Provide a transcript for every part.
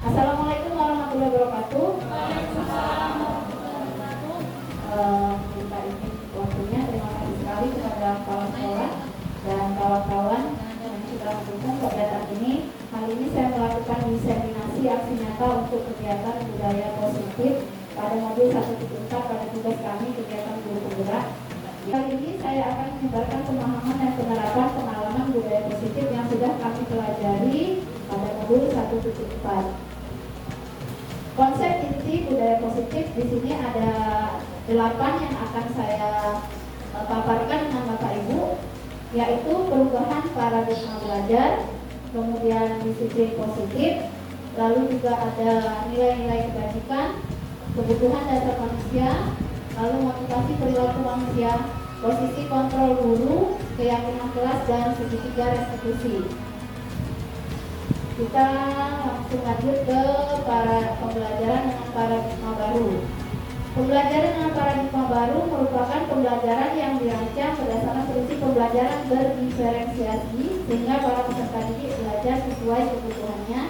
Assalamualaikum warahmatullahi wabarakatuh. Minta izin waktunya, terima kasih sekali kepada kepala sekolah dan kawan-kawan yang sudah mendukung kegiatan ini. Kali ini saya melakukan diseminasi aksi nyata untuk kegiatan budaya positif pada modul 1.4 pada tugas kami kegiatan guru penggerak. Kali ini saya akan menyebarkan pemahaman dan penerapan pengalaman budaya positif yang sudah kami pelajari pada modul 1.4. Konsep inti budaya positif di sini ada 8 yang akan saya paparkan dengan Bapak Ibu, yaitu perubahan paradigma belajar, kemudian disiplin positif, lalu juga ada nilai-nilai kebajikan, kebutuhan dasar manusia, lalu motivasi perilaku manusia, posisi kontrol guru, keyakinan kelas, dan segitiga restitusi. Kita langsung lanjut ke pembelajaran dengan paradigma baru. Pembelajaran dengan paradigma baru merupakan pembelajaran yang dirancang berdasarkan prinsip pembelajaran berdiferensiasi sehingga para peserta didik belajar sesuai kebutuhannya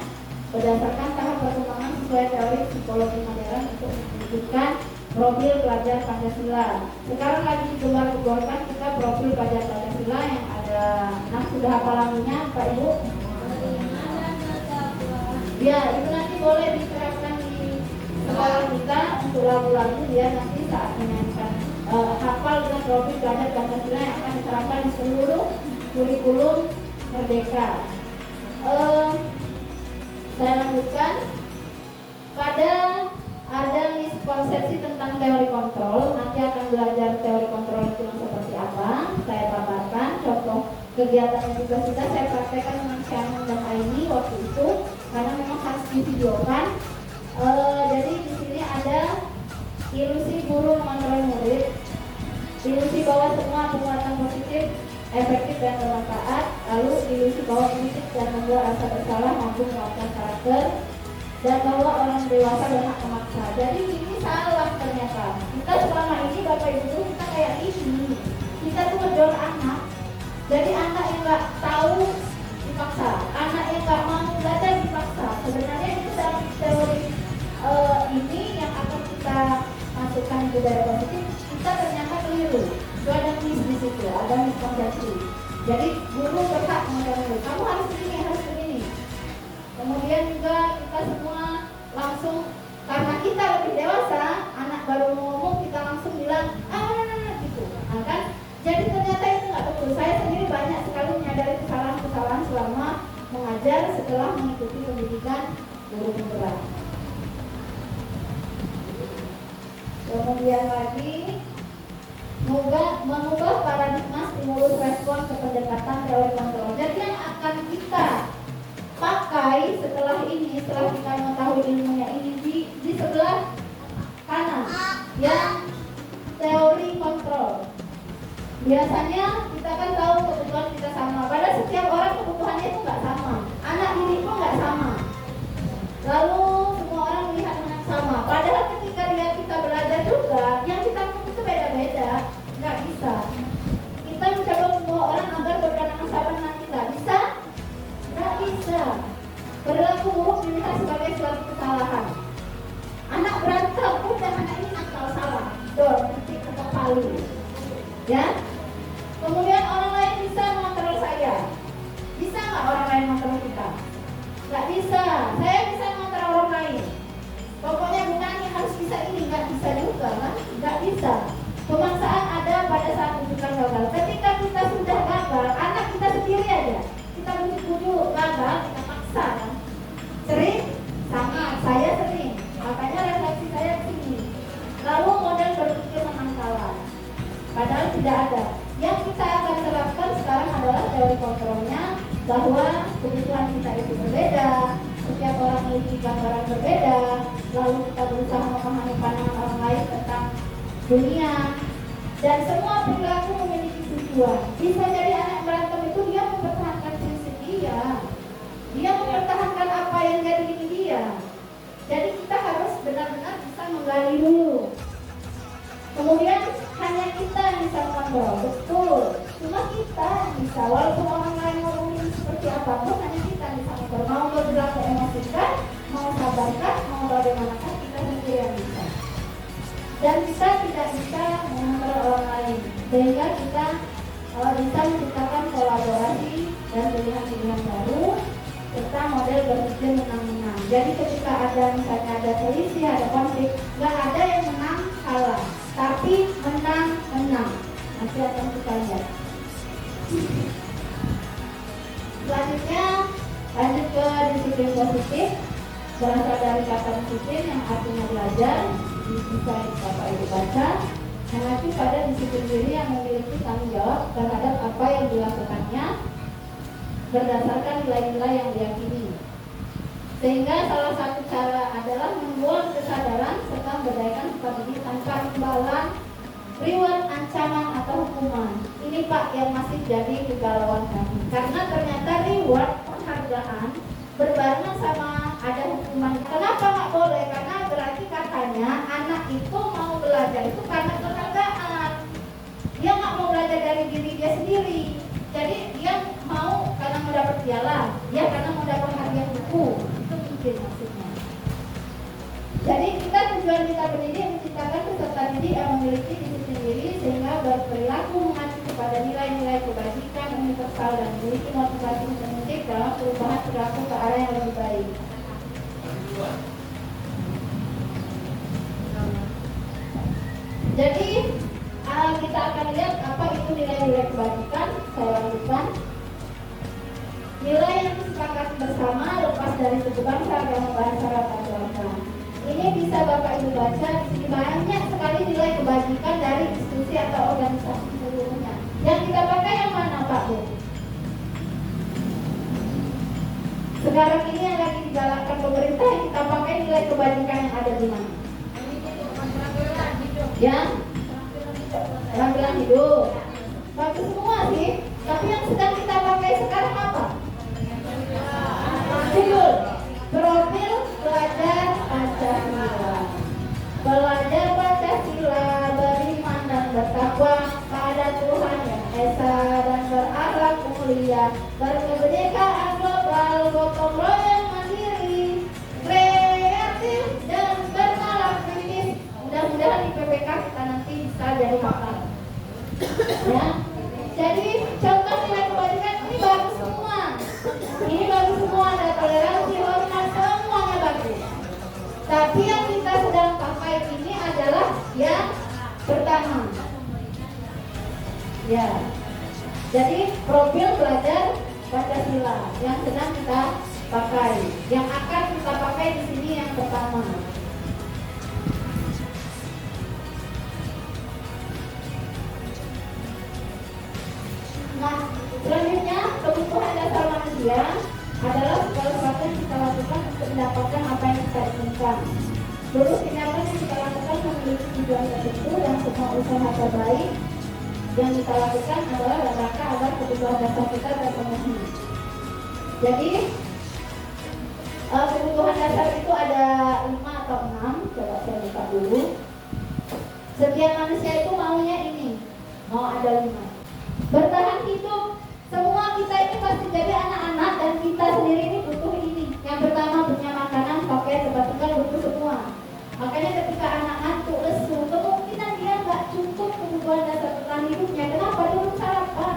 berdasarkan tahap perkembangan sesuai teori psikologi modern untuk menunjukkan profil pelajar Pancasila. Sekarang lagi digembar-gemborkan kita profil pelajar Pancasila yang ada 6, sudah hafal lagunya Pak Ibu? Ya, itu nanti boleh diterapkan di sekolah kita untuk lagu-lagu ya, nanti saat menyanyikan hafal dengan profil pelajar Pancasila yang akan diterapkan di seluruh kurikulum Merdeka. Saya lanjutkan. Pada ada miskonsepsi tentang teori kontrol, nanti akan belajar teori kontrol itu seperti apa. Saya paparkan contoh kegiatan yang juga sudah saya praktekkan dengan Shannon dan Aini waktu itu, karena memang harus divideokan. Jadi di sini ada ilusi guru mengontrol murid, ilusi bahwa semua penguatan positif, efektif dan bermanfaat, lalu ilusi bahwa kritik dan membuat rasa bersalah mampu menguatkan karakter, dan bahwa orang dewasa berhak memaksa. Jadi ini salah ternyata. Kita selama ini Bapak Ibu kita kayak ini, kita tuh ngedorong anak. Jadi anak yang nggak tahu dipaksa, anak yang nggak mau belajar dipaksa. Sebenarnya itu dalam teori ini yang akan kita masukkan di budaya positif, kita ternyata keliru. Itu ada miss di situ, ada miskonsepsi. Jadi guru berhak mengajarkan, kamu harus begini, harus begini. Kemudian juga kita semua langsung, karena kita lebih dewasa, anak baru ngomong kita langsung bilang gitu. Nah, kan? Jadi ternyata itu nggak betul. Saya sendiri banyak sekali menyadari kesalahan-kesalahan selama mengajar setelah mengikuti pendidikan guru penggerak. Kemudian lagi mengubah paradigma stimulus respon ke pendekatan teori kontrol. Jadi yang akan kita pakai setelah ini, setelah kita mengetahui ilmunya ini di sebelah kanan yang teori kontrol. Biasanya kita kan tahu kebutuhan kita sama, padahal setiap orang kebutuhannya itu nggak sama, anak didik pun nggak sama, lalu semua orang melihat dengan sama, padahal ketika kita belajar juga yang kita mau itu beda-beda. Nggak bisa kita mencoba membawa orang agar berpandangan sama dengan kita, bisa? Nggak bisa. Perilaku buruk dilihat sebagai suatu kesalahan. Anak berantem, udah anak ini nakal, salah, nanti ketok palu ya. Kemudian orang lain bisa mengontrol saya, bisa nggak orang lain mengontrol kita? Nggak bisa. Saya bisa mengontrol orang lain, pokoknya Bunani harus bisa ini, nggak bisa juga kan? Nggak bisa. Pemaksaan ada pada saat tuntutan gagal. Ketika kita sudah gagal, anak kita sendiri aja kita bujuk-bujuk gagal, kita paksa kan? Sering? Sama, saya sering. Makanya refleksi saya sini. Lalu model berpikir menang kalah, padahal tidak ada. Yang kita akan terapkan sekarang adalah teori kontrolnya, bahwa kebutuhan kita itu berbeda, setiap orang memiliki gambaran berbeda, lalu kita berusaha memahami pandangan orang lain tentang dunia, dan semua perilaku memiliki tujuan. Bisa jadi anak berantem itu dia mempertahankan prinsip dia mempertahankan apa yang jadi diri dia. Jadi kita harus benar-benar bisa menggali dulu. Kemudian hanya kita yang bisa mengontrol, betul. Cuma kita yang bisa, walaupun orang lain ngomongin seperti apapun, hanya kita yang bisa mengontrol. Mau berlaku emosi kan? mau sabarkah, mau bagaimanakah, kita sendiri yang bisa. Dan kita tidak bisa mengontrol orang lain, sehingga kita bisa menciptakan kolaborasi dan pilihan-pilihan baru serta model berpikir menang-menang. Jadi ketika misalnya ada selisih, ada konflik, nggak ada yang menang kalah, tapi menang-menang. Nanti akan kita lihat. Selanjutnya lanjut ke disiplin positif, berasal dari kata disiplin yang artinya belajar, bisa Bapak Ibu baca, mengacu pada disiplin diri yang memiliki tanggung jawab terhadap apa yang dilakukannya berdasarkan nilai-nilai yang diyakini. Sehingga salah satu cara adalah membuat kesadaran serta memberdayakan sifat diri tanpa imbalan, reward, ancaman atau hukuman. Ini Pak yang masih jadi kegalauan kami. Karena ternyata reward, penghargaan berbarengan sama ada hukuman. Kenapa nggak boleh? Karena berarti katanya anak itu mau belajar itu karena penghargaan. Dia nggak mau belajar dari diri dia sendiri. Jadi dia mau karena mau dapat piala, dia karena mau dapat hadiah buku. Itu mungkin maksudnya. Jadi tujuan kita pendidik menciptakan peserta didik yang memiliki disiplin diri sehingga berperilaku mengacu kepada nilai-nilai kebajikan universal dan memiliki motivasi mendidik dalam perubahan perilaku ke arah yang lebih baik. Jadi kita akan lihat apa itu nilai-nilai kebajikan. Saya lanjutkan. Nilai yang disepakati bersama lepas dari suku bangsa, agama, bahasa, rata-rata. Ini bisa Bapak Ibu baca. Di sini banyak sekali nilai kebajikan dari institusi atau organisasi seluruhnya. Yang kita pakai yang mana Pak Bu? Sekarang ini yang lagi digalakkan pemerintah, kita pakai nilai kebajikan yang ada di mana? Yang penampilan hidup. Bagus semua sih. Tapi yang sedang kita pakai sekarang apa? Judul profil belajar Pancasila. Belajar Pancasila, beriman dan bertakwa pada Tuhan yang Esa dan berakhlak mulia, berkebinekaan global, gotong royong mandiri, kreatif dan bernalar kritis. Mudah-mudahan di PPK kita nanti bisa jadi pakar. Ya. Jadi contoh nilai kebajikan ini bagus semua. Ini bagus semua, ada toleransi, hormat, semuanya bagus. Tapi yang kita sedang pakai ini adalah yang pertama. Ya. Jadi profil belajar Pancasila yang sedang kita pakai. Yang akan kita pakai di sini yang pertama. Nah, selanjutnya kebutuhan dasar manusia adalah segala sesuatu yang kita lakukan untuk mendapatkan apa yang kita inginkan. Seluruh tindakan yang kita lakukan memiliki tujuan tertentu dan semua usaha terbaik yang kita lakukan adalah dalam rangka agar kebutuhan dasar kita terpenuhi. Jadi kebutuhan dasar itu ada 5 atau 6. Coba saya buka dulu. Setiap manusia itu maunya ini, mau ada 5. Bertahan hidup. Semua kita ini pasti jadi anak-anak dan kita sendiri ini butuh ini. Yang pertama punya makanan, pakaian, tempat tinggal, butuh semua. Makanya ketika anak ngantuk, lesu, kemungkinan dia nggak cukup kebutuhan dasar bertahan hidupnya. Kenapa? Dia belum sarapan,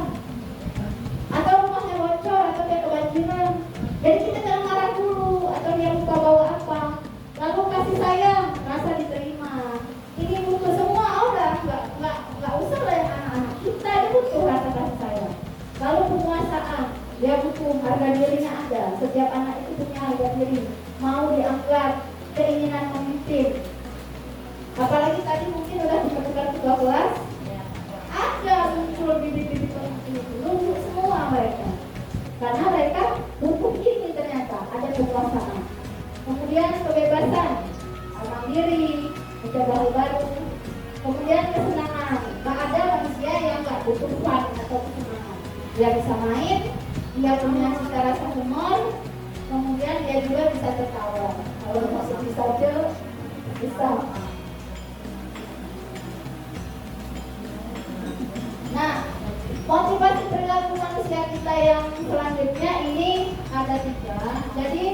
atau rumahnya bocor, atau dia kebanjiran. Jadi kita jangan marah dulu, atau dia lupa bawa apa. Lalu kasih sayang, rasa diterima. Ini butuh semua orang, nggak usah lah yang anak-anak. Kita butuh rasa kasih sayang. Lalu penguasaan, dia butuh harga dirinya ada. Setiap anak itu punya harga diri, mau diangkat, keinginan memimpin. Apalagi tadi mungkin udah ditemukan ketua kelas, ada muncul bibit-bibit nunjuk semua mereka. Karena mereka butuh ini ternyata, ada penguasaan. Kemudian kebebasan, mandiri, mencoba hal baru. Kemudian kesenangan, tak ada manusia yang nggak butuh fun atau kesenangan. Dia bisa main, dia punya cita rasa humor, kemudian dia juga bisa tertawa. Kalau masuk bisa aja, bisa. Nah, motivasi perilaku manusia kita yang selanjutnya ini ada 3. Jadi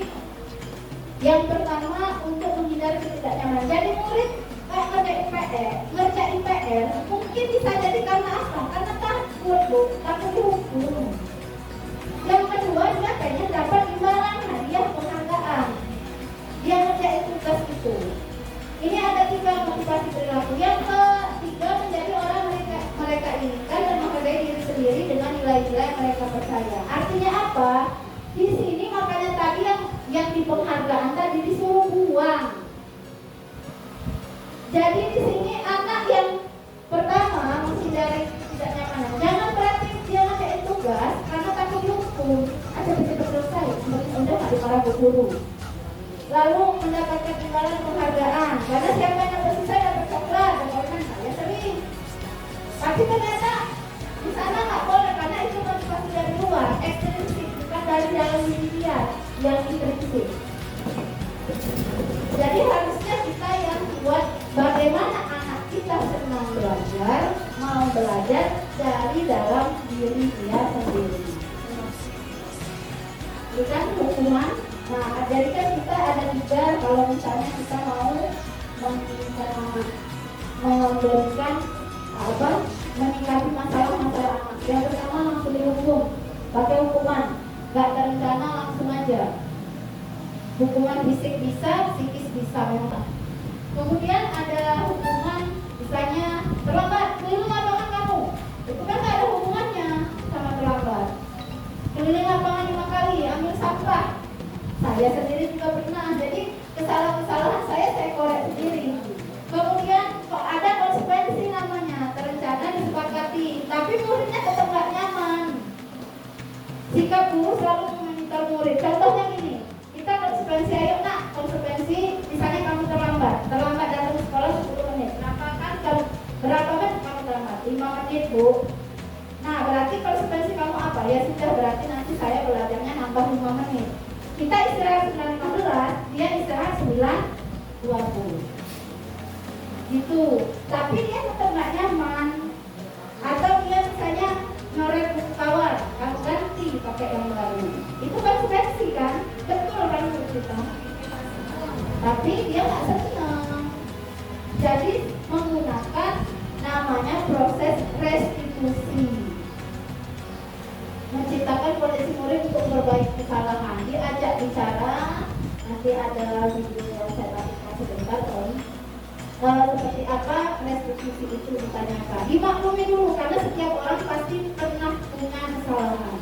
Yang pertama, untuk menghindari ketidaknyamanan. Jadi murid ngerjain PR mungkin bisa jadi karena apa? Karena takut, Bu, takut dihukum. Yang kedua, dia pengen dapat imbalan, hadiah, penghargaan. Dia ngerjain tugas itu. Ini ada 3 motivasi perilaku. Yang ketiga, menjadi orang mereka inginkan dan menghargai diri sendiri dengan nilai-nilai mereka percaya. Artinya apa? Di sini makanya tadi yang di penghargaan tadi disuruh buang. Jadi di sini anak yang pertama menghindari ketidaknyamanan. Jangan berarti dia ngerjain tugas karena takut dihukum. Ada cepat selesai, semakin udah nggak dimarah guru. Lalu mendapatkan imbalan penghargaan karena siapa yang dapat selesai dapat coklat dan kawan saya sering. Tapi ternyata di sana nggak boleh karena itu motivasi dari luar, ekstrinsik, bukan dari dalam diri dia yang intrinsik. Jadi harusnya kita yang buat bagaimana anak kita senang belajar, mau belajar dari dalam diri dia sendiri. Bukan hukuman. Nah, jadi kan kita ada 3 kalau misalnya kita mau memberikan menyikapi masalah-masalah anak. Yang pertama langsung dihukum, pakai hukuman, nggak terencana langsung aja. Hukuman fisik bisa, psikis bisa memang. Kemudian ada hukuman, misalnya terlambat, keliling lapangan kamu. Itu kan nggak ada hubungannya sama terlambat. Keliling lapangan 5 kali, ambil sampah. Saya sendiri juga pernah, jadi kesalahan-kesalahan saya korek sendiri. Kemudian kok ada konsekuensi namanya, terencana disepakati, tapi muridnya tetap nggak nyaman. Sikap guru selalu memonitor murid. Contohnya gini, kita konsekuensi, ayo nak, konsekuensi misalnya kamu terlambat datang ke sekolah 10 menit. Berapa menit kamu terlambat? 5 menit, Bu. Nah, berarti konsekuensi kamu apa? Ya sudah, berarti nanti saya belajarnya nambah 5 menit. Kita istirahat 9.15, dia istirahat 9.20. Gitu. Tapi dia tetap nggak nyaman. Atau dia misalnya nyorek buku kawan, kamu ganti pakai yang baru. Itu konsekuensi kan? Betul kan menurut kita? Tapi dia nggak senang. Jadi menggunakan namanya proses restitusi. Menciptakan kondisi murid untuk memperbaiki kesalahan, diajak bicara, nanti ada video yang saya lakukan sebentar Om. Seperti apa restitusi itu ditanyakan, dimaklumi dulu karena setiap orang pasti pernah punya kesalahan.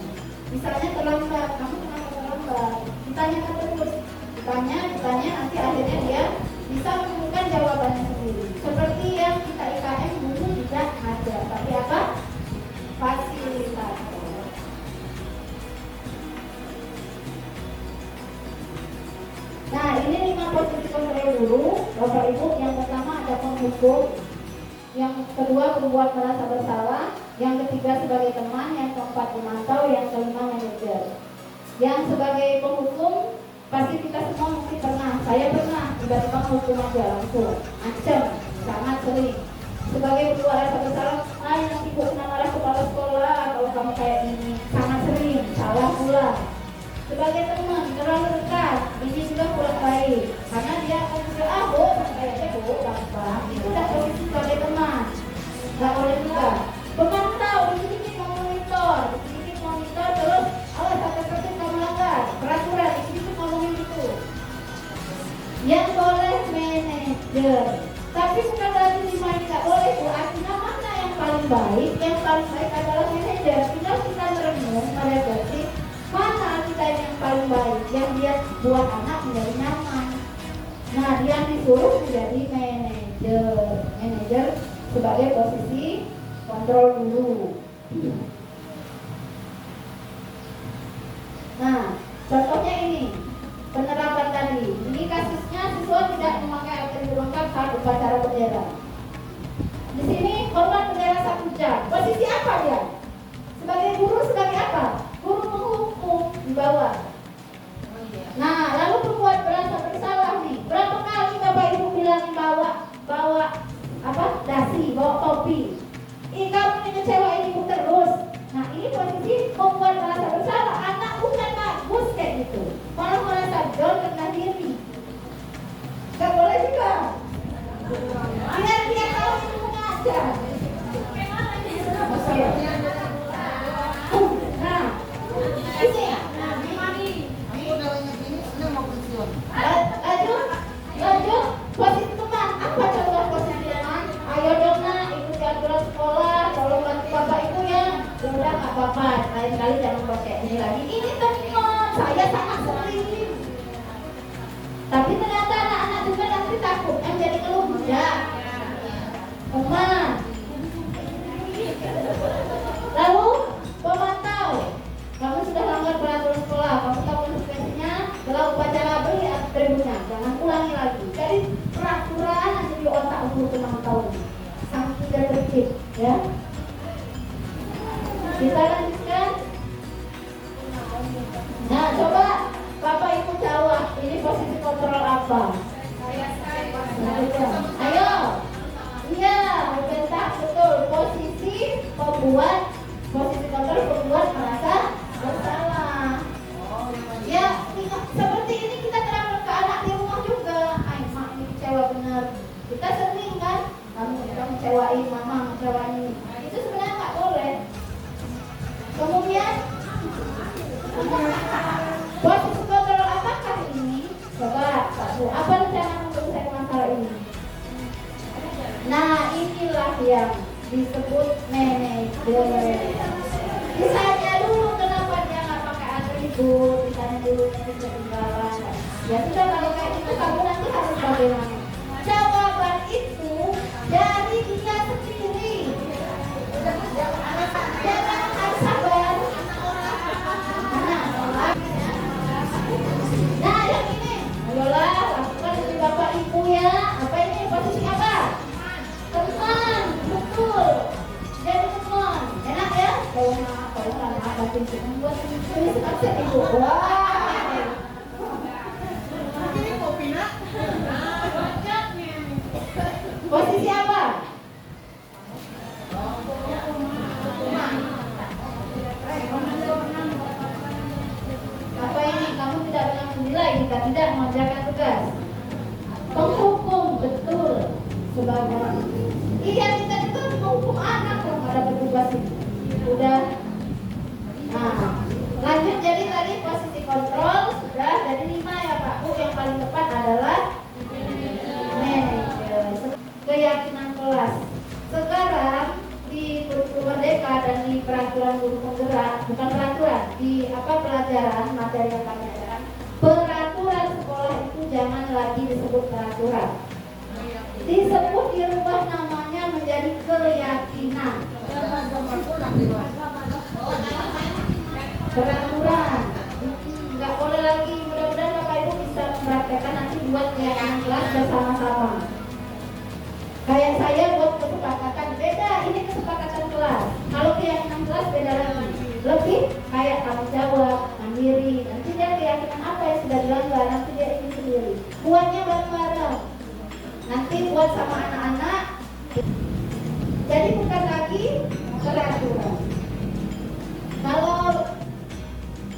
Misalnya terlambat, kamu kenapa terlambat? Ditanyakan terus, ditanya, nanti akhirnya dia bisa menemukan jawabannya sendiri. Seperti yang kita IKM dulu tidak ada, tapi apa? Fasilitator. Nah, ini 5 posisi kontrol dulu, Bapak Ibu. Yang pertama ada penghukum, yang kedua membuat merasa bersalah, yang ketiga sebagai teman, yang keempat pemantau, yang kelima manajer. Yang sebagai penghukum pasti kita semua mungkin pernah, saya pernah tiba-tiba menghukum aja langsung, ancam, sangat sering. Sebagai membuat rasa bersalah, yang ibu kena marah kepala sekolah kalau kamu kayak ini, sangat sering, salah pula. Sebagai teman, terlalu dekat, ini sudah kurang baik karena dia akan bilang, Bu, santai aja Bu, gampang. Itu udah posisi sebagai teman, nggak boleh juga. Pemantau, dikit-dikit monitor, terus awas sampai kamu langgar peraturan, dikit-dikit ngomongin gitu. Yang boleh manajer, tapi bukan berarti 5 ini nggak boleh Bu. Artinya mana yang paling baik? Yang paling baik adalah manajer. Tinggal kita merenung, merefleksi mana kita yang paling baik, yang dia buat anak menjadi nyaman. Nah, dia disuruh menjadi manajer sebagai posisi kontrol dulu. Nah, contohnya ini penerapan tadi. Ini kasusnya siswa tidak memakai atribut lengkap saat upacara bendera. Di sini korban bendera 1 jam. Posisi apa dia? Sebagai guru, sebagai apa? Guru menghukum di bawah. Nah, lalu berbuat merasa bersalah nih. Berapa kali Bapak Ibu bilang bawa apa? Dasi, bawa topi. Kamu ini ngecewain ibu terus. apa-apa, lain kali jangan pakai ini lagi. Ini teman, saya sangat sering. Tapi ternyata anak-anak juga nanti takut jadi keluh enggak. Teman. Lalu pemantau, kamu sudah langgar peraturan sekolah, kamu tahu konsekuensinya. Setelah upacara beri atributnya, jangan ulangi lagi. Jadi peraturan nanti di otak untuk pemantau sanksi dan tertib, ya. Kita lanjutkan. Nah, coba Bapak Ibu jawab, ini posisi kontrol apa? Ayo. Iya, bentak betul. Posisi kontrol pembuat merasa bersalah. Ya, seperti ini kita terapkan ke anak di rumah juga. Ay, mak ini kecewa benar. Kita sering kan, kamu kecewain mama, kecewain. Itu sebenarnya nggak boleh. Kemudian posisi kontrol apakah ini? Coba satu, apa rencana untuk menyelesaikan masalah ini? Nah, inilah yang disebut manajer. Ditanya dulu kenapa dia nggak pakai atribut, ditanya dulu nanti ketinggalan. Ya sudah, kalau kayak gitu kamu nanti harus bagaimana? Jawaban itu dari dia sendiri. Jangan harus sabar. Nah, yang ini, ayolah lakukan dari Bapak Ibu ya. Apa ini posisi apa? Teman, betul. Jadi teman, enak ya? Kalau lama batin kita buat tulis absen Ibu. Wah. Posisi apa? Apa ini? Kamu tidak pernah menilai jika tidak mengerjakan tugas. Penghukum, betul. Sebagai iya, kita itu menghukum anak kalau nggak dapat tugas itu. Udah. Nah, lanjut. Jadi tadi posisi kontrol sudah. Jadi 5 ya Pak Bu. Yang paling tepat adalah manajer. Keyakinan kelas. Sekarang di kurikulum Merdeka dan di peraturan guru penggerak, bukan peraturan, di pelajaran materi yang kami ajarkan, peraturan sekolah itu jangan lagi disebut peraturan. Disebut, dirubah namanya menjadi keyakinan. Peraturan nggak boleh lagi. Mudah-mudahan Bapak Ibu bisa mempraktekkan nanti buat keyakinan kelas bersama-sama. Kayak saya buat kesepakatan beda, ini kesepakatan kelas. Kalau keyakinan kelas beda lagi. Lebih kayak tanggung jawab, mandiri. Nanti dia keyakinan apa yang sudah dilanggar, nanti dia ingin sendiri. Buatnya bareng-bareng. Nanti buat sama anak-anak. Jadi bukan lagi peraturan. Kalau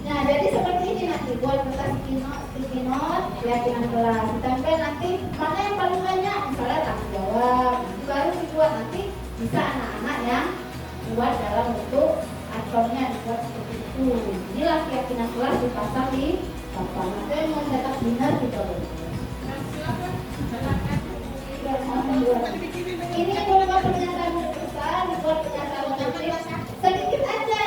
nah, jadi seperti ini nanti buat kertas sticky note keyakinan kelas. Ditempel nanti mana yang paling banyak, misalnya tanggung jawab. Baru dibuat nanti bisa anak-anak yang buat dalam bentuk aconnya dibuat seperti itu. Inilah keyakinan kelas dipasang di papan. Nanti yang mau cetak benar gitu. Ini berupa pernyataan besar, dibuat pernyataan menarik sedikit aja.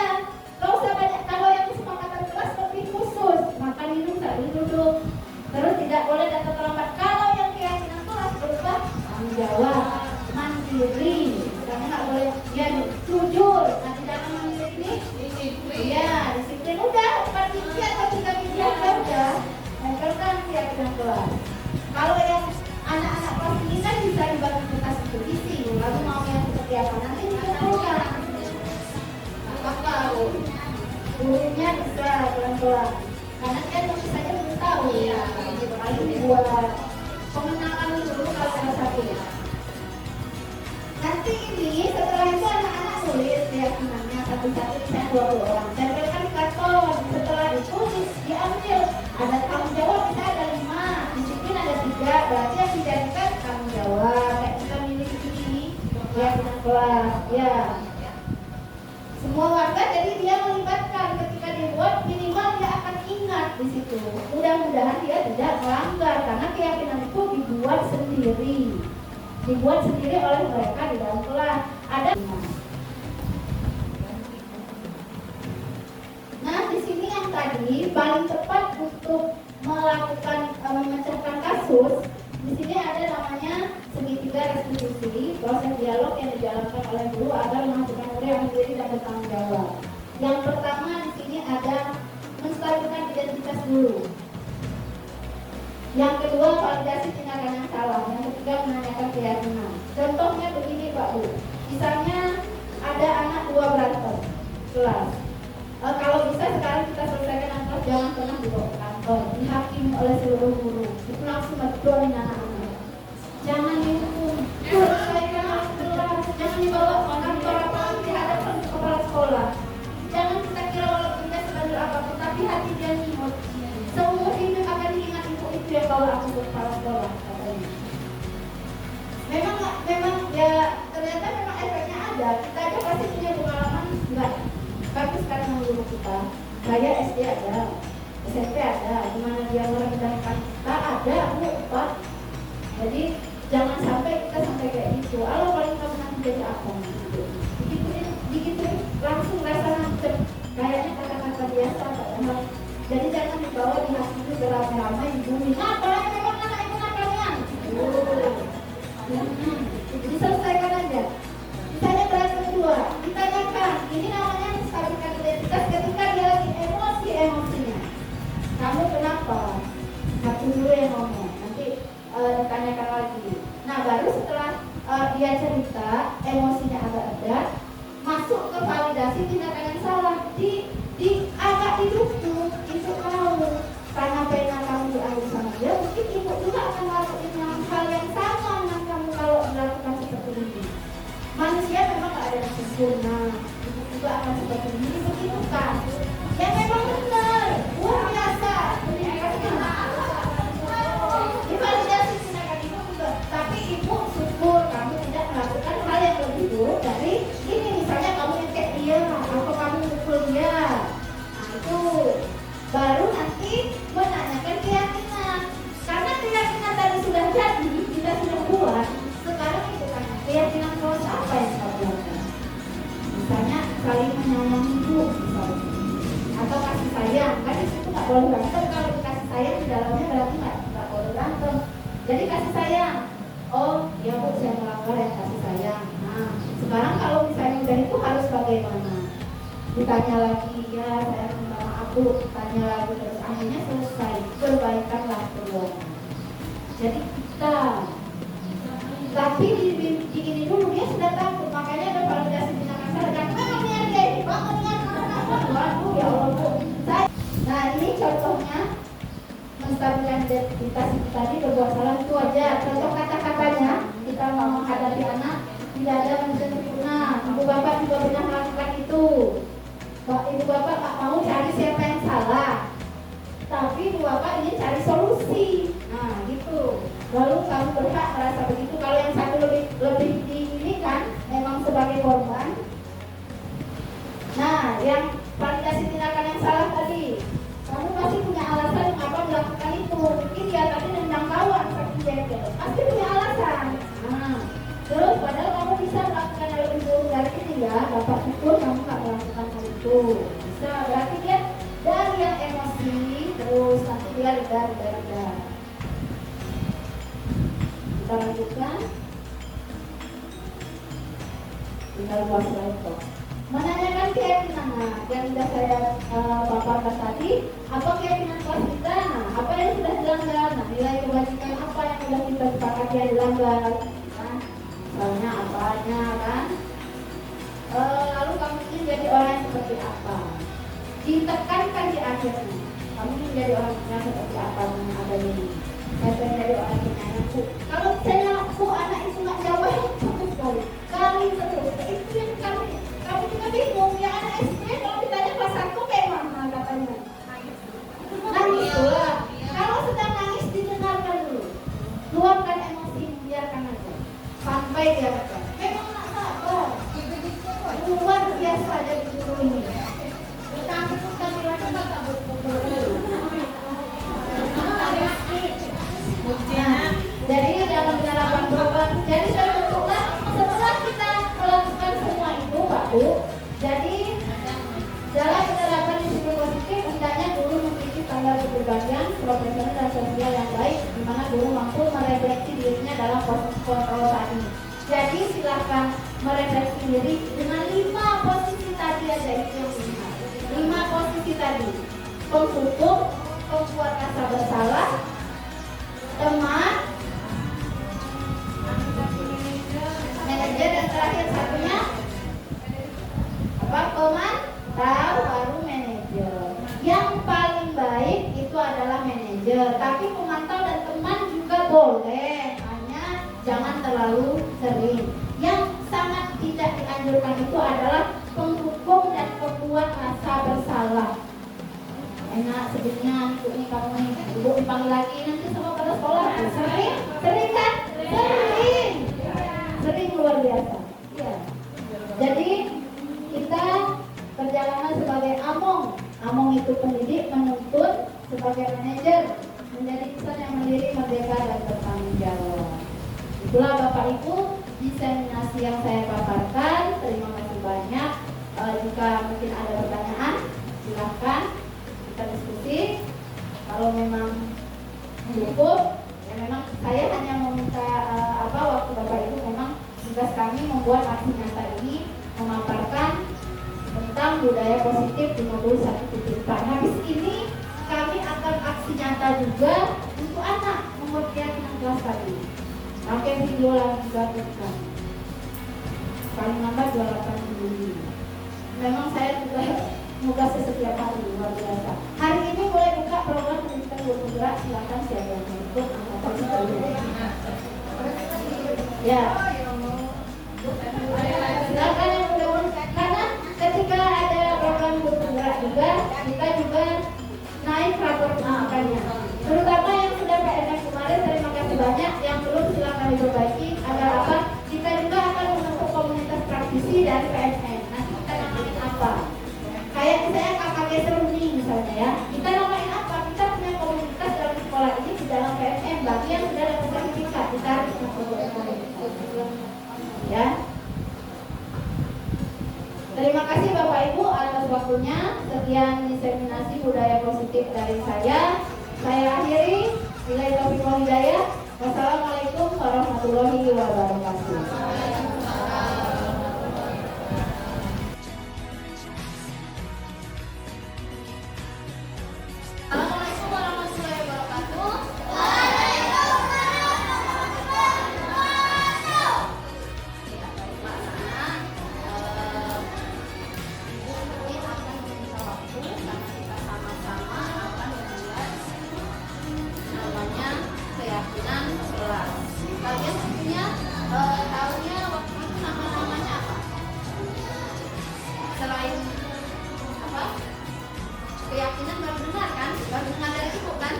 Gak usah banyak. Kalau yang kesepakatan kelas lebih khusus, makan minum sambil duduk, terus tidak boleh datang terlambat. Kalau yang keyakinan kelas berupa tanggung jawab, mandiri, kamu nggak boleh ya jujur, nanti jangan mandiri ini, ya disiplin. Udah 4 minggu atau 3 minggu udah, kan keyakinan kelas. Kalau yang anak-anak kelas ini kan bisa dibagi kertas itu isi, lalu mau yang seperti apa nanti dikumpulkan. Apa gurunya bisa pelan-pelan, karena kan tentu saja belum tahu ya. Paling buat pengenalan dulu kalau salah satu. Nanti ini setelah itu anak-anak tulis keyakinannya satu-satu, bisa 20 orang. Tempelkan di karton. Setelah itu diambil. Ada tanggung jawab bisa ada 5, disiplin ada 3. Berarti yang dijadikan tanggung jawab. Kayak kita milih ini keyakinan kelas. Ya. Semua warga jadi dia melibatkan ketika dibuat, minimal dia akan ingat di situ. Mudah-mudahan dia tidak melanggar karena keyakinan itu dibuat oleh mereka di dalam kelas. Ada dulu agar menghasilkan murid yang mandiri dan bertanggung jawab. Yang pertama di sini ada menstabilkan identitas dulu. Yang kedua, validasi tindakan yang salah. Yang ketiga, menanyakan keyakinan. Contohnya begini Pak Bu, misalnya ada anak 2 berantem kelas. Kalau bisa sekarang kita selesaikan antar, jangan pernah dibawa ke kantor, dihakimi oleh seluruh guru. Itu langsung berdoain anak-anak. Jangan dihukum, selesaikan kelas, jangan dibawa ke kantor apapun di hadapan kepala sekolah. Jangan kita kira walaupun dia sebandel apapun, tapi hati dia nimut. Seumur hidup akan diingat ibu itu yang bawa aku ke kepala sekolah, katanya. Memang ya ternyata memang efeknya ada. Kita aja pasti punya pengalaman enggak bagus kan sama guru kita. Saya SD ada, SMP ada, gimana dia merendahkan kita ada, Bu, Pak. Jadi jangan sampai kita sampai kayak gitu. Allah paling kamu nanti jadi apa gitu. Digituin langsung rasa nancep. Kayaknya kata-kata biasa, Pak. Jadi jangan dibawa di hati itu beramai-ramai di bumi. Nah, kalau memang anak itu kalian. Diselesaikan aja. Misalnya kelas kedua, ditanyakan, ini namanya menstabilkan identitas ketika dia lagi emosinya. Kamu kenapa? Satu dulu yang ngomong, nanti ditanyakan lagi. Nah, baru setelah dia cerita, emosinya agak reda, masuk ke validasi tindakan yang salah. Agak didukung, itu kamu karena pena kamu diambil sama dia, mungkin ibu juga akan melakukan hal yang sama dengan kamu kalau melakukan seperti ini. Manusia memang gak ada yang sempurna, ibu juga akan seperti ini, begitu kan? Ya memang benar, luar biasa. Divalidasi tindakan ibu juga, tapi ibu syukur kamu tidak melakukan hal yang lebih buruk dari ini. Misalnya kamu ngecek dia atau kamu mukul dia. Itu baru nanti menanyakan keyakinan, karena keyakinan tadi sudah jadi, kita sudah buat. Sekarang itu kan keyakinan kalau apa yang kita buatkan, misalnya saling menyayangi ibu misalnya, atau kasih sayang. Kan itu nggak boleh berantem. Kalau kasih sayang di dalamnya berarti nggak boleh berantem. Jadi kasih sayang, oh ya Bu, saya melanggar yang kasih sayang. Nah sekarang kalau misalnya udah itu harus bagaimana? Ditanya lagi, ya saya minta maaf Bu, tanya lagi, terus akhirnya selesai, perbaikanlah peluangnya. Jadi kita, tapi di ini dulu dia sudah takut, makanya ada validasi tindakan salah. Dan memangnya dia ini bangun dengan apa? Waduh ya Allah Bu. Nah ini contohnya menstabilkan identitas itu tadi, berbuat salah itu aja. Contoh kata-katanya kita mau menghadapi anak, tidak ada manusia sempurna. Ibu bapak juga pernah melakukan itu. Ibu bapak tak mau cari siapa yang salah, tapi ibu bapak ingin cari solusi. Nah gitu. Lalu kamu berhak merasa begitu. Kalau yang satu lebih di ini kan memang sebagai korban. Nah yang validasi tindakan yang salah tadi, kamu pasti punya alasan mengapa melakukan itu. Mungkin dia tadi nendang kawan saking jengkel, pasti punya alasan. Nah terus padahal kamu bisa melakukan yang lebih buruk dari ini ya, dapat syukur kamu nggak melakukan hal itu. Bisa, berarti dia dari yang emosi terus nanti dia reda. Kita lanjutkan. Tinggal buat slide. Menanyakan keyakinan, yang sudah saya paparkan tadi, apa keyakinan kelas kita? Nah, apa yang sudah dilanggar? Nah, nilai kebajikan apa yang sudah kita sepakati yang dilanggar? Misalnya apanya kan, lalu kamu ingin jadi orang yang seperti apa, ditekankan di akhirnya, kamu ingin jadi orang yang seperti apa dengan ada ini. Saya pengen jadi orang yang penyayang Bu. Kalau saya Bu, anak itu nggak jawab sama sekali, kali terus itu yang kamu juga bingung. Yang anak SD kalau ditanya kelas 1 kayak mana katanya, nangis pula. Kalau sedang nangis didengarkan dulu, luapkan emosi, biarkan aja sampai dia kata, memang tak sabar, luar biasa jadi guru ini. Tapi bukan bilang tak berpukul. Jadi dalam penerapan program, jadi saya bentuklah setelah kita melakukan semua itu Pak Bu. Jadi dalam penerapan disiplin positif, hendaknya guru memiliki standar kepribadian, profesional dan sosial yang baik, di mana guru mampu merefleksi dirinya dalam proses kontrol tadi. Jadi silakan merefleksi diri dengan 5 posisi tadi aja itu yang dilihat. 5 posisi tadi: penghukum, pembuat rasa bersalah, teman, manajer, dan terakhir satunya apa? Pemantau, baru manajer. Yang paling baik itu adalah manajer, tapi pemantau dan teman juga boleh, hanya jangan terlalu sering. Yang sangat tidak dianjurkan itu adalah penghukum dan pembuat rasa bersalah. Enak sebutnya untuk ini kamu nih, ibu dipanggil lagi nanti sama pada sekolah. Sering kan? Sering luar biasa. Ya. Jadi kita perjalanan sebagai among itu pendidik, menuntun sebagai manajer, menjadi insan yang mandiri, merdeka, dan bertanggung jawab. Itulah Bapak Ibu diseminasi yang saya paparkan. Terima kasih banyak. Jika mungkin ada pertanyaan, silahkan kita diskusi. Kalau memang cukup, ya memang saya hanya meminta waktu Bapak Ibu. Memang tugas kami membuat aksi nyata ini, memaparkan tentang budaya positif di modul 1.4. Habis ini kami akan aksi nyata juga untuk anak nomor keyakinan kelas tadi. Pakai video lagi juga bukan. Paling lambat 28 Juli. Memang saya juga nugas setiap hari, luar biasa. Hari ini mulai buka program pendidikan bergerak. Silakan siapa yang ikut angkatan sebelumnya. Ya. Silakan yang mudah-mudahan, karena ketika ada program bergerak juga, kita juga naik rapor pendidikannya. Terutama yang sudah PNS kemarin, terima kasih banyak. Yang belum silakan diperbaiki agar apa? Kita juga akan membentuk komunitas praktisi dari PNS. Nanti kita namain apa? Kayak misalnya KKG Seruni misalnya ya. Kita namain apa? Kita punya komunitas dalam sekolah ini di dalam PNS. Bagi yang sudah dapat sertifikat, kita harus ya. Terima kasih Bapak Ibu atas waktunya. Sekian diseminasi budaya positif dari saya. Saya akhiri. Billahi taufiq wal hidayah. Wassalamualaikum warahmatullahi wabarakatuh. Assalamualaikum warahmatullahi wabarakatuh. Keyakinan kelas. Kalian tentunya tahunya waktu itu nama-namanya apa? Selain apa? Keyakinan baru dengar kan? Baru dengar dari ibu kan?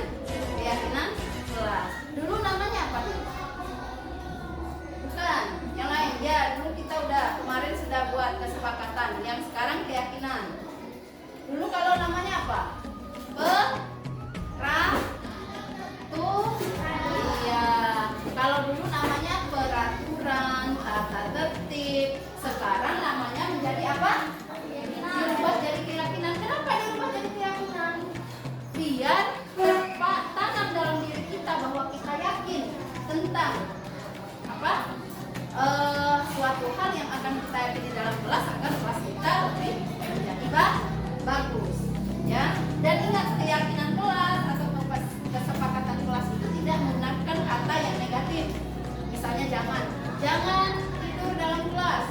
Keyakinan kelas. Dulu namanya apa? Bukan, yang lain. Ya, dulu kita udah kemarin sudah buat kesepakatan. Yang sekarang keyakinan. Dulu kalau namanya apa? Kalau dulu namanya peraturan, tata tertib. Sekarang namanya menjadi apa? Dirubah jadi keyakinan. Kenapa dirubah jadi keyakinan? Biar tertanam dalam diri kita bahwa kita yakin tentang apa? Suatu hal yang akan kita yakini dalam kelas agar kelas kita lebih menjadi bagus. Ya. Dan ingat, keyakinan kelas atau kesepakatan kelas itu tidak menggunakan kata yang negatif. Misalnya jangan tidur dalam kelas.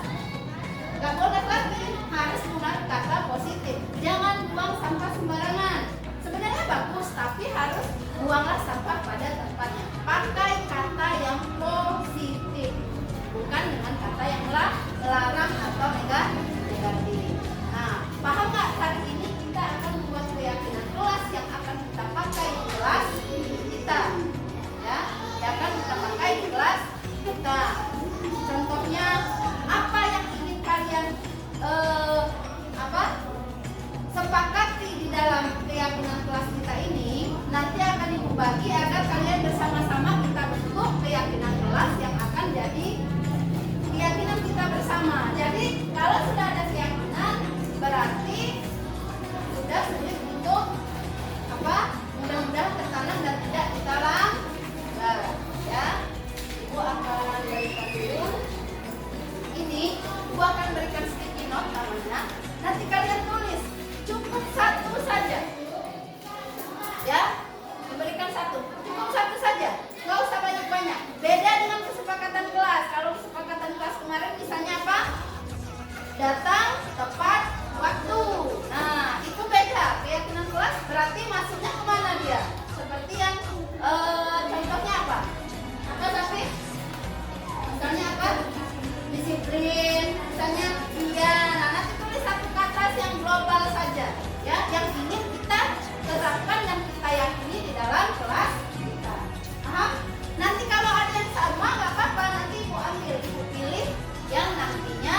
Gak boleh lagi, harus menggunakan kata positif. Jangan buang sampah sembarangan. Sebenarnya bagus, tapi harus buanglah sampah pada tempatnya. Pakai kata yang positif, bukan dengan kata yang larang atau negatif. Nah, paham nggak? Hari ini kita akan membuat keyakinan kelas yang akan kita pakai di kelas kita, ya, yang akan kita pakai di kelas kita. Contohnya apa yang ingin kalian sepakati di dalam keyakinan kelas kita ini, nanti akan ibu bagi berikan sticky note namanya. Nanti kalian tulis cukup satu saja, ya. Diberikan satu, cukup satu saja, nggak usah banyak-banyak. Beda dengan kesepakatan kelas. Kalau kesepakatan kelas kemarin misalnya apa? Datang tepat waktu. Nah, itu beda. Keyakinan kelas berarti masuknya kemana dia? Seperti yang contohnya apa? Apa tapi? Misalnya apa? Disiplin. Misalnya iya. Nah, nanti tulis satu kata yang global saja, ya, yang ingin kita terapkan dan kita yakini di dalam kelas kita. Paham? Nanti kalau ada yang sama nggak apa-apa, nanti ibu ambil, ibu pilih yang nantinya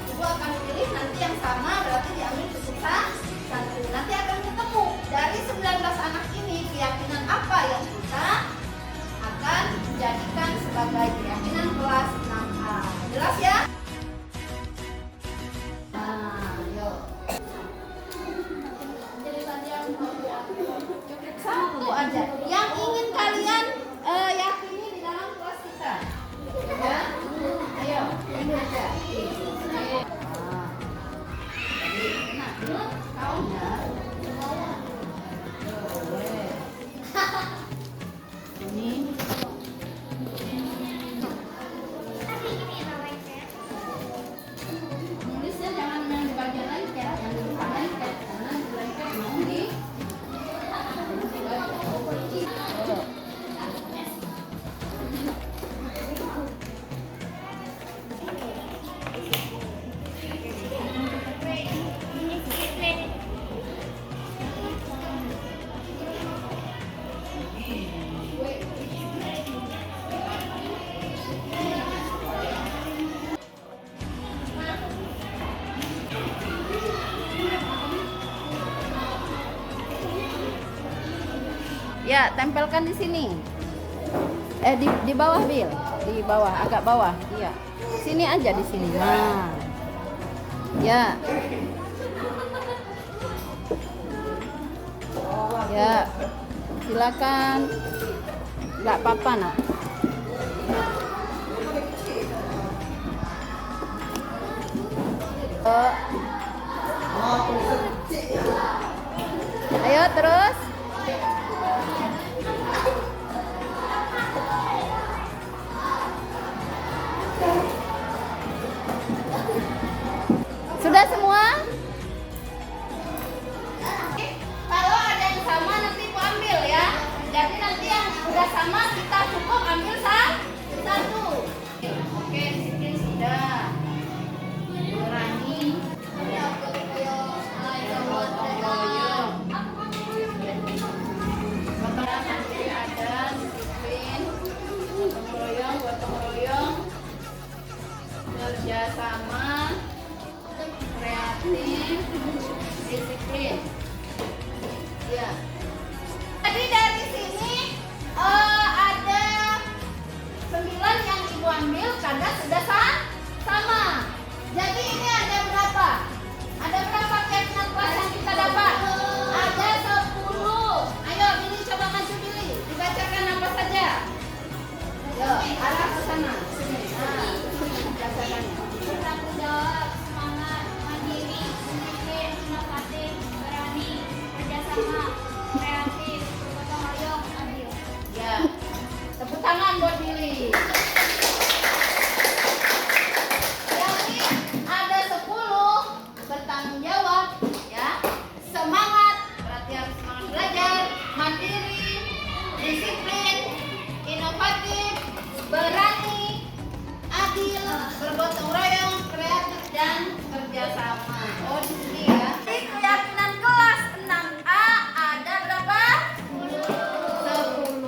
ibu akan pilih nanti yang sama, berarti diambil cukup satu. Nanti akan ketemu dari 19 anak ini keyakinan apa yang kita akan jadikan sebagai keyakinan kelas 6A. Jelas ya? Satu aja yang ingin kalian yakini di dalam kelas kita, ya. Ayo, ini aja. Nah, kau ya. Boleh. Ini. Nulisnya jangan yang di bagian lengket, yang di depan lengket, karena di lengket mau di. Ya, tempelkan di sini. Di bawah, Bil. Di bawah, agak bawah. Iya. Sini aja di sini. Nah. Ya. Ya. Silakan. Enggak apa-apa, Nak. Ayo terus. Sudah semua? Kalau ada yang sama nanti ibu ambil ya. Jadi nanti yang udah sama kita cukup ambil satu. Oke, disiplin sudah. Berani. Nanti ada disiplin, gotong royong, kerjasama, kreatif, disiplin. Ya. Jadi dari sini ada 9 yang ibu ambil karena sudah sama. Jadi ini ada berapa? Ada berapa keyakinan kelas yang kita dapat? Ada 10. Ayo, Billy coba maju Billy. Dibacakan apa saja? Yo, arah ke sana. Sini. Nah, bacakannya. Bertanggung jawab, semangat, mandiri, disiplin, inovatif, berani, kerjasama, kreatif, bergotong royong, adil. Ya. Tepuk tangan buat Billy. Jadi ada 10 bertanggung jawab, ya. Semangat, berarti harus semangat belajar, mandiri, disiplin, inovatif, berani, adil, bergotong royong, kreatif, dan kerjasama. Oh, di sini ya. Di keyakinan kelas 6A ada berapa? 10.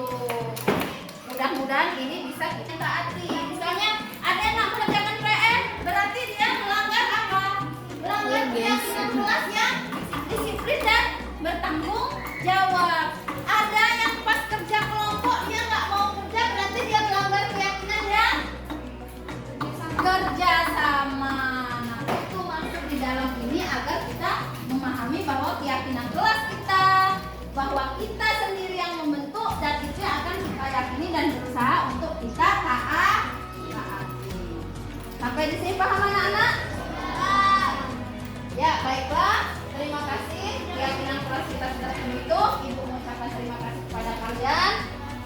Mudah-mudahan ini bisa kita taati. Misalnya ada yang nggak mengerjakan PR, berarti dia melanggar apa? Melanggar keyakinan kelas yang disiplin dan bertanggung jawab. Ada yang pas kerja kelompok dia nggak mau kerja, berarti dia melanggar keyakinan yang kerjasama. Nah, itu masuk di dalam ini agar kita memahami bahwa keyakinan kelas kita, bahwa kita sendiri yang membentuk dan itu yang akan kita yakini dan berusaha untuk kita taati. Sampai di sini paham anak-anak? Ya, baiklah. Terima kasih. Keyakinan kelas kita sudah itu. Ibu mengucapkan terima kasih kepada kalian.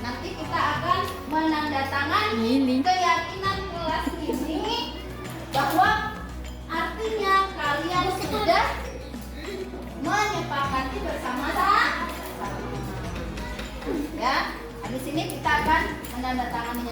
Nanti kita akan menandatangani keyakinan kelas ini bahwa artinya kalian sudah menyepakati bersama-sama. Ya, habis ini kita akan menandatangani.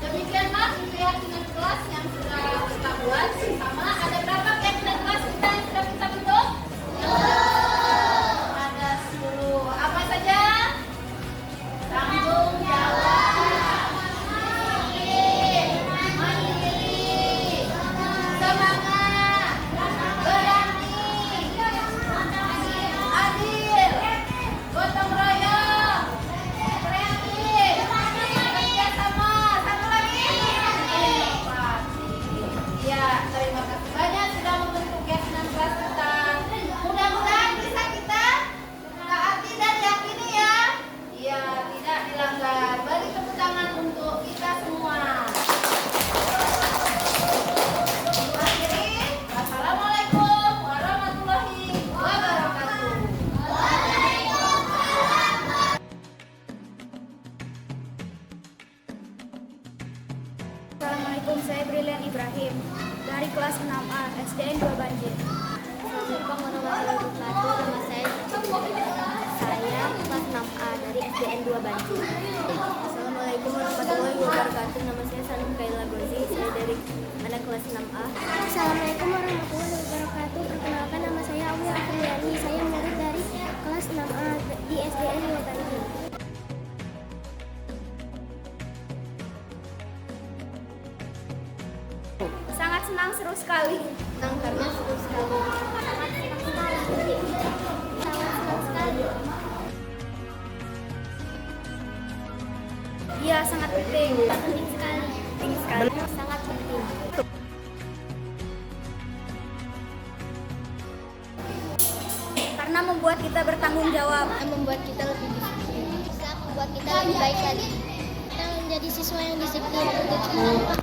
Demikianlah keyakinan kelas yang sudah kita buat bersama. Ada berapa keyakinan kelas kita yang sudah kita bentuk? Ada 10. Apa saja? Tanggung jawab, mandiri, semangat, berani, adil, gotong royong, kreatif, kerjasama. Satu lagi, inovasi. Ya, terima kasih banyak sudah membentuk keyakinan kelas kita. Mudah-mudahan bisa kita taati dan yakini ya. Iya, tidak dilanggar. Beri tepuk tangan untuk kita semua. Akhiri, Assalamualaikum warahmatullahi wabarakatuh. Assalamualaikum, saya Brilian Ibrahim dari kelas 6A SDN 2 Banjir. Assalamualaikum warahmatullahi wabarakatuh. Nama saya kelas 6A dari SDN 2 Banjir. Assalamualaikum warahmatullahi wabarakatuh. Nama saya Salim Kaila Gozi, saya dari anak kelas 6A. Assalamualaikum warahmatullahi wabarakatuh. Perkenalkan, nama saya Awi Afriani. Saya murid dari kelas 6A di SDN 2 Banjir. Sangat senang, seru sekali. Senang karena seru sekali. Sangat senang sekali. Iya, sangat penting. Penting sekali. Penting sekali. Sangat penting. Karena membuat kita bertanggung jawab. Membuat kita lebih disiplin. Bisa membuat kita lebih baik lagi. Kita menjadi siswa yang disiplin.